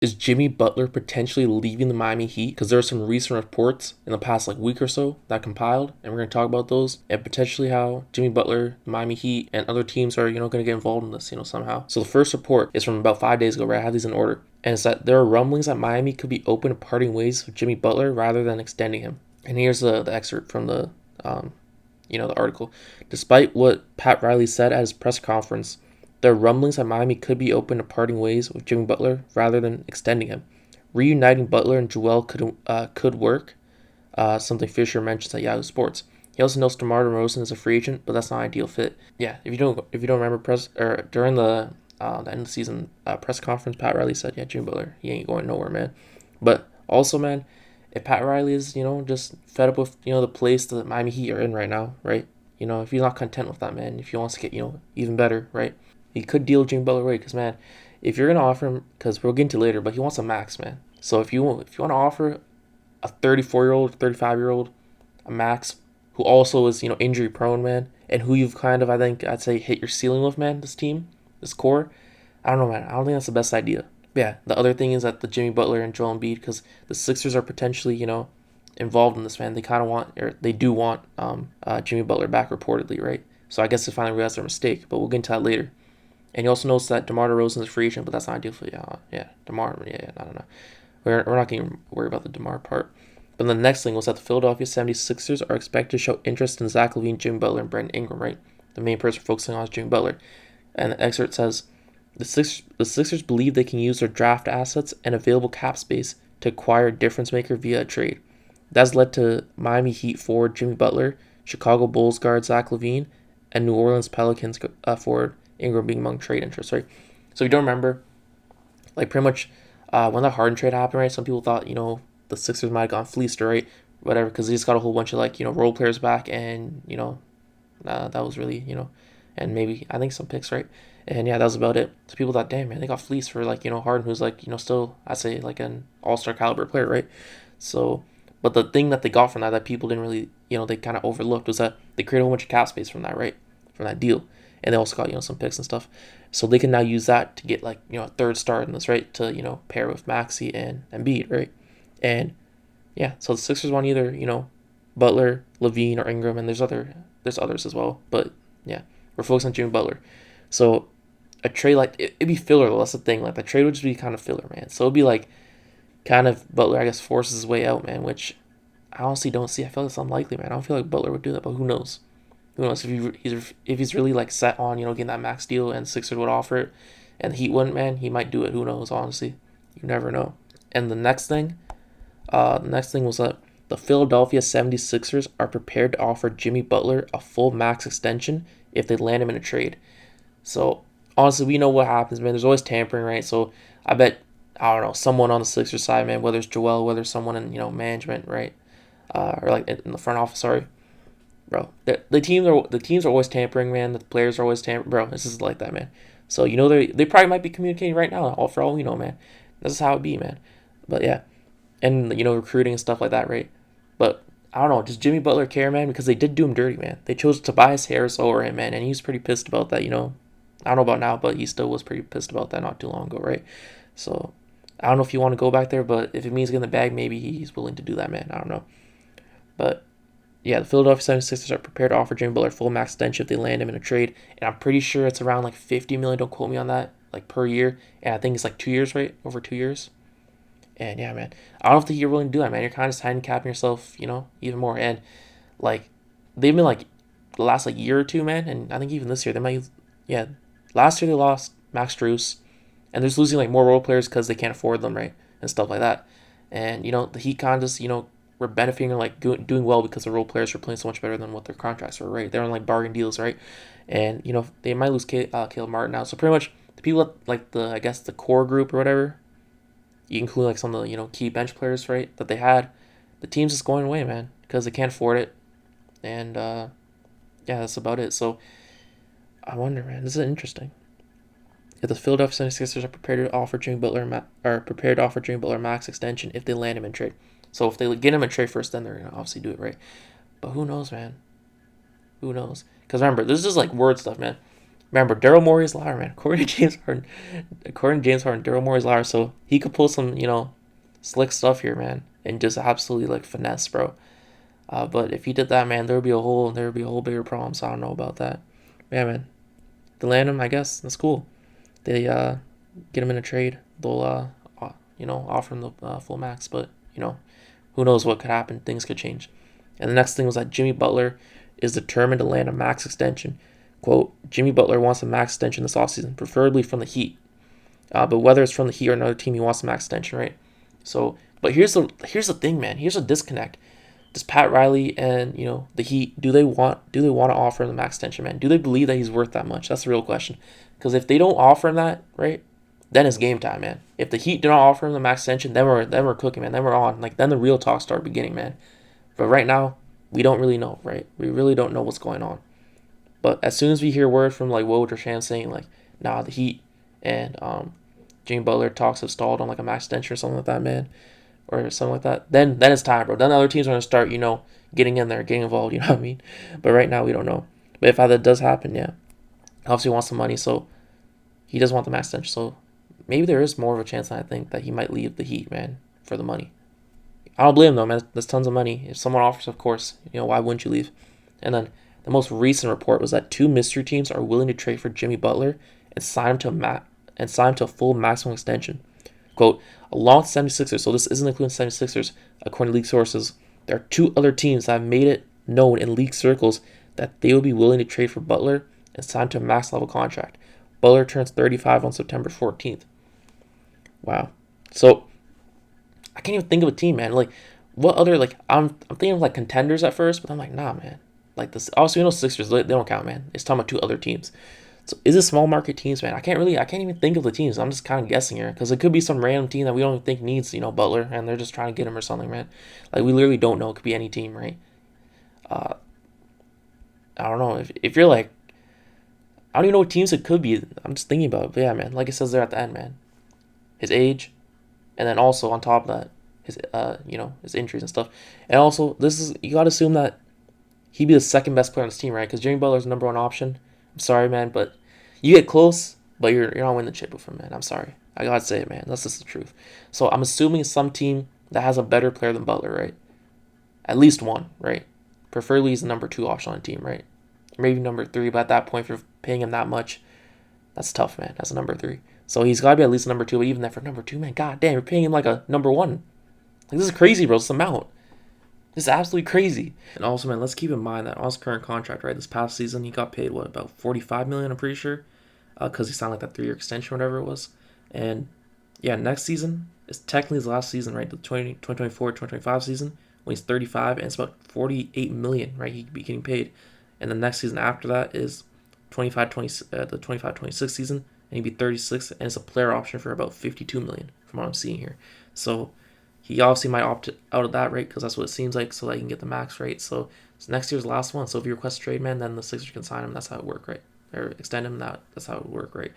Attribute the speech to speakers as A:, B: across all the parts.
A: Is Jimmy Butler potentially leaving the Miami Heat? Because there are some recent reports in the past like week or so that compiled, and we're going to talk about those and potentially how Jimmy Butler, the Miami Heat, and other teams are going to get involved in this somehow. So the first report is from about 5 days ago, right? I have these in order, and it's that there are rumblings that Miami could be open to parting ways with Jimmy Butler rather than extending him. And here's the excerpt from the article. Despite what Pat Riley said at his press conference, there are rumblings that Miami could be open to parting ways with Jimmy Butler rather than extending him. Reuniting Butler and Joel could work. Something Fisher mentions at Yahoo Sports. He also knows DeMar DeRozan is a free agent, but that's not an ideal fit. Yeah, if you don't remember during the end of the season press conference, Pat Riley said, "Yeah, Jimmy Butler, he ain't going nowhere, man." But also, man, if Pat Riley is just fed up with the place that Miami Heat are in right now, right? If he's not content with that, man, if he wants to get even better, right? He could deal Jimmy Butler away because, man, if you're gonna offer him, because we'll get into later, but he wants a max, man. So if you want to offer a 34-year-old, 35-year-old a max who also is injury prone, man, and who you've kind of I'd say hit your ceiling with, man, this team, this core, I don't know, man. I don't think that's the best idea. But yeah, the other thing is that the Jimmy Butler and Joel Embiid, because the Sixers are potentially involved in this, man. They kind of want, or they do want Jimmy Butler back reportedly, right? So I guess they finally realized their mistake, but we'll get into that later. And you also notice that DeMar DeRozan is a free agent, but that's not ideal for DeMar. Yeah, I don't know. We're not going to worry about the DeMar part. But the next thing was that the Philadelphia 76ers are expected to show interest in Zach LaVine, Jimmy Butler, and Brandon Ingram, right? The main person focusing on is Jimmy Butler. And the excerpt says, the Sixers believe they can use their draft assets and available cap space to acquire a difference maker via a trade. That's led to Miami Heat forward Jimmy Butler, Chicago Bulls guard Zach LaVine, and New Orleans Pelicans forward Ingram being among trade interests, right? So if you don't remember, like pretty much when the Harden trade happened, right? Some people thought the Sixers might have gone fleeced, right? Whatever, because they just got a whole bunch of role players back, and that was really and maybe I think some picks, right? And yeah, that was about it. So people thought, damn man, they got fleeced for Harden, who's still I say like an all-star caliber player, right? So, but the thing that they got from that people didn't really they kind of overlooked was that they created a whole bunch of cap space from that, right? From that deal. And they also got some picks and stuff, so they can now use that to get a third star in this, right? To pair with Maxey and Embiid, right? And yeah, so the Sixers want either Butler, LaVine, or Ingram, and there's others as well, but yeah, we're focused on Jimmy Butler. So a trade it'd be filler though. That's the thing. Like the trade would just be kind of filler, man. So it'd be kind of Butler, I guess, forces his way out, man. Which I honestly don't see. I feel like it's unlikely, man. I don't feel like Butler would do that, but who knows? Who knows if he's really set on getting that max deal and Sixers would offer it, and the Heat wouldn't, man, he might do it. Who knows? Honestly, you never know. And the next thing was that the Philadelphia 76ers are prepared to offer Jimmy Butler a full max extension if they land him in a trade. So honestly, we know what happens, man. There's always tampering, right? So I bet I don't know someone on the Sixers side, man, whether it's Joel, whether it's someone in management, right, or in the front office, sorry. Bro, the teams are always tampering, man. The players are always tampering, bro. This is like that, man. So they probably might be communicating right now. All for all we know, man. This is how it be, man. But yeah, and recruiting and stuff like that, right? But I don't know. Does Jimmy Butler care, man? Because they did do him dirty, man. They chose Tobias Harris over him, man, and he was pretty pissed about that. I don't know about now, but he still was pretty pissed about that not too long ago, right? So I don't know if you want to go back there, but if it means getting the bag, maybe he's willing to do that, man. I don't know, but yeah, the Philadelphia 76ers are prepared to offer Jimmy Butler full max extension if they land him in a trade. And I'm pretty sure it's around $50 million. Don't quote me on that. Per year. And I think it's 2 years, right? Over 2 years. And yeah, man. I don't think you're willing to do that, man. You're kind of just handicapping yourself, even more. And they've been the last year or two, man. And I think even this year they might. Yeah, last year they lost Max Strus, and they're just losing more role players because they can't afford them, right? And stuff like that. And the Heat kind of just were benefiting or doing well because the role players were playing so much better than what their contracts were, right? They're on bargain deals, right? And they might lose Caleb Martin now. So pretty much the people I guess the core group or whatever, you include some of the key bench players, right, that they had, the team's just going away, man, because they can't afford it. And yeah, that's about it. So I wonder, man, this is interesting. If the Philadelphia 76ers are prepared to offer Jimmy Butler max extension if they land him in trade. So if they get him in trade first, then they're gonna obviously do it, right? But who knows, man? Who knows? Because remember, this is word stuff, man. Remember, Daryl Morey's liar, man. According to James Harden, Daryl Morey's liar. So he could pull some, slick stuff here, man, and just absolutely like finesse, bro. But if he did that, man, there would be a whole bigger problem. So I don't know about that. Yeah, man. They land him, I guess. That's cool. They get him in a trade. They'll offer him the full max, but who knows what could happen? Things could change. And the next thing was that Jimmy Butler is determined to land a max extension. Quote, Jimmy Butler wants a max extension this offseason, preferably from the Heat. But whether it's from the Heat or another team, he wants a max extension, right? So, but here's the thing, man. Here's a disconnect. Does Pat Riley and the Heat do they want to offer him the max extension, man? Do they believe that he's worth that much? That's the real question. Because if they don't offer him that, right, then it's game time, man. If the Heat do not offer him the max extension, then we're cooking, man. Then we're on. Like then the real talk start beginning, man. But right now, we don't really know, right? We really don't know what's going on. But as soon as we hear word from like Woj or Sham saying like, nah, the Heat and Jimmy Butler talks have stalled on like a max extension or something like that, man, or something like that, then it's time, bro. Then the other teams are gonna start, getting in there, getting involved. You know what I mean? But right now we don't know. But if that does happen, yeah, obviously he wants some money, so he does want the max extension. So maybe there is more of a chance than I think that he might leave the Heat, man, for the money. I don't blame him though, man. There's tons of money. If someone offers, of course, why wouldn't you leave? And then the most recent report was that two mystery teams are willing to trade for Jimmy Butler and sign him to a full maximum extension. Quote, along 76ers, so this isn't including 76ers, according to league sources, there are two other teams that have made it known in league circles that they would be willing to trade for Butler and sign to a max level contract. Butler turns 35 on September 14th. Wow. So I can't even think of a team, man. Like, what other, like, I'm thinking of like contenders at first, but I'm like, nah, man. Like this, obviously, Sixers, they don't count, man. It's talking about two other teams. So is it small market teams, man? I can't even think of the teams. I'm just kind of guessing here because it could be some random team that we don't even think needs, Butler, and they're just trying to get him or something, man. Like we literally don't know. It could be any team, right? I don't know if you're like, I don't even know what teams it could be. I'm just thinking about it. But yeah, man. Like it says there at the end, man. His age, and then also on top of that, his his injuries and stuff, and also you got to assume that he'd be the second best player on this team, right? Because Jimmy Butler's the number one option. I'm sorry, man, but you get close, but you're not winning the chip with him, man. I'm sorry. I gotta say it, man. That's just the truth. So I'm assuming some team that has a better player than Butler, right? At least one, right? Preferably he's the number 2 option on the team, right? Maybe number 3, but at that point, if you're paying him that much, that's tough, man. That's a number 3. So he's gotta be at least a number 2, but even that for number 2, man, god damn, you're paying him like a number 1. Like this is crazy, bro. This amount. This is absolutely crazy. And also, man, let's keep in mind that on his current contract, right, this past season, he got paid, about $45 million, I'm pretty sure, because he signed like that 3-year extension, whatever it was. And yeah, next season is technically his last season, right, the 2024-2025 season, when he's 35, and it's about $48 million, right, he could be getting paid. And the next season after that is the 25-26 season, and he'd be 36, and it's a player option for about $52 million, from what I'm seeing here. So he obviously might opt out of that rate because that's what it seems like, so that he can get the max rate. So it's next year's last one. So if you request a trade, man, then the Sixers can sign him. That's how it work, right? Or extend him. That's how it would work, right?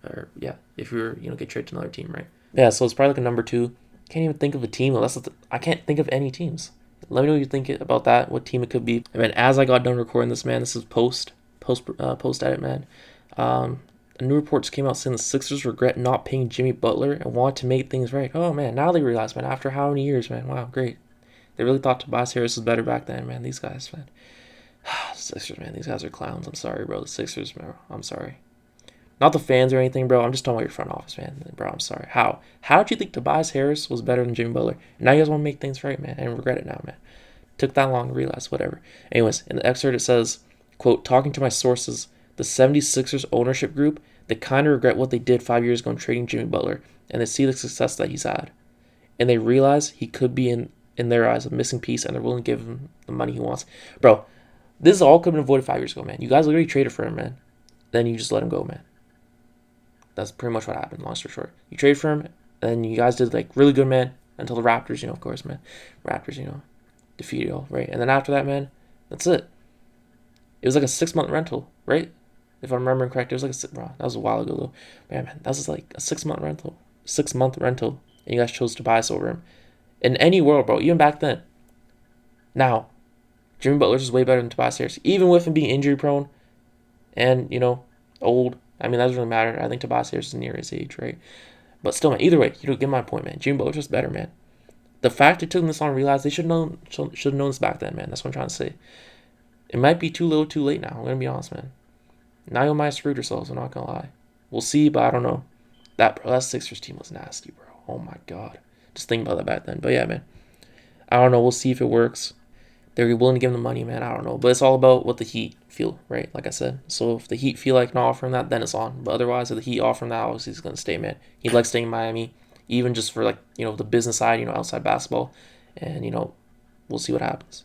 A: Or yeah, if you're get traded to another team, right? Yeah. So it's probably like a number 2. Can't even think of a team though. I can't think of any teams. Let me know what you think about that. What team it could be. I mean, as I got done recording this, man, this is post edit, man. A new report just came out saying the Sixers regret not paying Jimmy Butler and want to make things right. Oh, man, now they realize, man, after how many years, man. Wow, great. They really thought Tobias Harris was better back then, man. These guys, man. Sixers, man, these guys are clowns. I'm sorry, bro. The Sixers, bro. I'm sorry. Not the fans or anything, bro. I'm just talking about your front office, man. Bro, I'm sorry. How did you think Tobias Harris was better than Jimmy Butler? Now you guys want to make things right, man, and regret it now, man. Took that long to realize, whatever. Anyways, in the excerpt it says, quote, talking to my sources, the 76ers ownership group, they kind of regret what they did 5 years ago in trading Jimmy Butler, and they see the success that he's had. And they realize he could be, in their eyes, a missing piece, and they're willing to give him the money he wants. Bro, this all could have been avoided 5 years ago, man. You guys literally traded for him, man. Then you just let him go, man. That's pretty much what happened, long story short. You traded for him, and you guys did, like, really good, man, until the Raptors, of course, man. Raptors, defeated y'all, right? And then after that, man, that's it. It was like a 6-month rental, right? If I'm remembering correct, it was like bro, that was a while ago though. Man, that was like a 6-month rental. 6-month rental. And you guys chose Tobias over him. In any world, bro, even back then. Now, Jimmy Butler's is way better than Tobias Harris. Even with him being injury prone and, old. I mean, that doesn't really matter. I think Tobias Harris is near his age, right? But still, man, either way, you don't get my point, man. Jimmy Butler's just better, man. The fact it took them this long to realize, they should have known this back then, man. That's what I'm trying to say. It might be too little too late now. I'm going to be honest, man. Now you might have screwed yourselves, I'm not going to lie. We'll see, but I don't know. That Sixers team was nasty, bro. Oh my god. Just think about that back then. But yeah, man. I don't know. We'll see if it works. They're willing to give him the money, man. I don't know. But it's all about what the Heat feel, right? Like I said. So if the Heat feel like not offering that, then it's on. But otherwise, if the Heat offering that, obviously he's going to stay, man. He'd like staying in Miami, even just for, like, the business side, outside basketball. And, we'll see what happens.